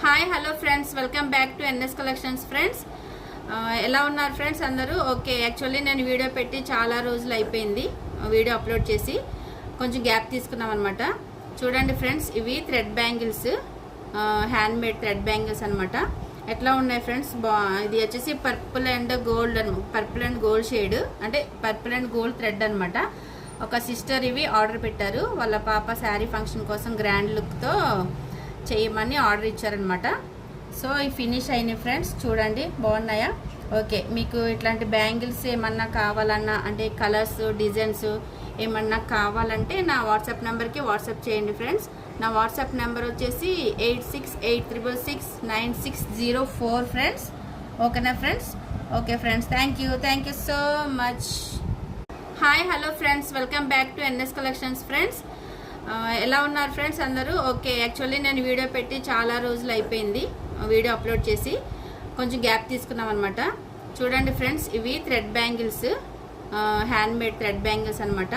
Hi hello friends, welcome back to NS collections friends. ఎలా ఉన్నారు friends అందరూ? Okay, actually నేను వీడియో పెట్టి చాలా రోజులు అయిపోయింది. వీడియో అప్లోడ్ చేసి కొంచెం గ్యాప్ తీసుకున్నాం అనమాట. చూడండి ఫ్రెండ్స్, ఇవి thread bangles, hand made thread bangles అనమాట. ఎట్లా ఉన్నాయి ఫ్రెండ్స్? ఇది వచ్చేసి పర్పుల్ అండ్ గోల్డ్ షేడ్, అంటే పర్పుల్ అండ్ గోల్డ్ థ్రెడ్ అనమాట. ఒక సిస్టర్ ఇవి ఆర్డర్ పెట్టారు. వాళ్ళ పాప శారీ ఫంక్షన్ కోసం గ్రాండ్ లుక్తో చేయమని ఆర్డర్ ఇచ్చారనమాట. సో ఈ ఫినిష్ అయినాయి ఫ్రెండ్స్, చూడండి బాగున్నాయా? ఓకే, మీకు ఇట్లాంటి బ్యాంగిల్స్ ఏమన్నా కావాలన్నా, అంటే కలర్స్ డిజైన్స్ ఏమన్నా కావాలంటే నా వాట్సాప్ నెంబర్కి వాట్సాప్ చేయండి ఫ్రెండ్స్. నా వాట్సాప్ నెంబర్ వచ్చేసి 8686669604 ఫ్రెండ్స్. ఓకేనా friends? Okay friends, thank you so much. Hi hello friends, welcome back to NS collections friends. ఎలా ఉన్నారు ఫ్రెండ్స్ అందరూ? ఓకే, యాక్చువల్లీ నేను వీడియో పెట్టి చాలా రోజులు అయిపోయింది. వీడియో అప్లోడ్ చేసి కొంచెం గ్యాప్ తీసుకున్నాం అనమాట. చూడండి ఫ్రెండ్స్, ఇవి thread bangles, hand made thread bangles అనమాట.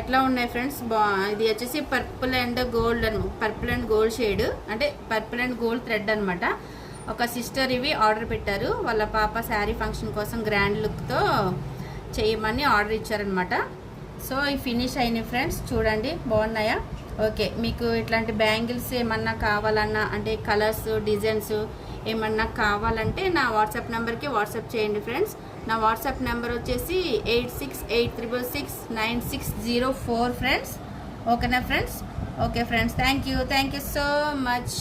ఎట్లా ఉన్నాయి ఫ్రెండ్స్? ఇది వచ్చేసి పర్పుల్ అండ్ గోల్డ్ షేడ్, అంటే పర్పుల్ అండ్ గోల్డ్ థ్రెడ్ అనమాట. ఒక సిస్టర్ ఇవి ఆర్డర్ పెట్టారు. వాళ్ళ పాప శారీ ఫంక్షన్ కోసం గ్రాండ్ లుక్తో చేయమని ఆర్డర్ ఇచ్చారనమాట. సో ఈ ఫినిష్ అయినాయి ఫ్రెండ్స్, చూడండి బాగున్నాయా? ఓకే, మీకు ఇట్లాంటి బ్యాంగిల్స్ ఏమన్నా కావాలన్నా, అంటే కలర్స్ డిజైన్స్ ఏమన్నా కావాలంటే నా వాట్సాప్ నెంబర్కి వాట్సాప్ చేయండి ఫ్రెండ్స్. నా వాట్సాప్ నెంబర్ వచ్చేసి 8686669604 ఫ్రెండ్స్. ఓకేనా friends? Okay friends, thank you so much.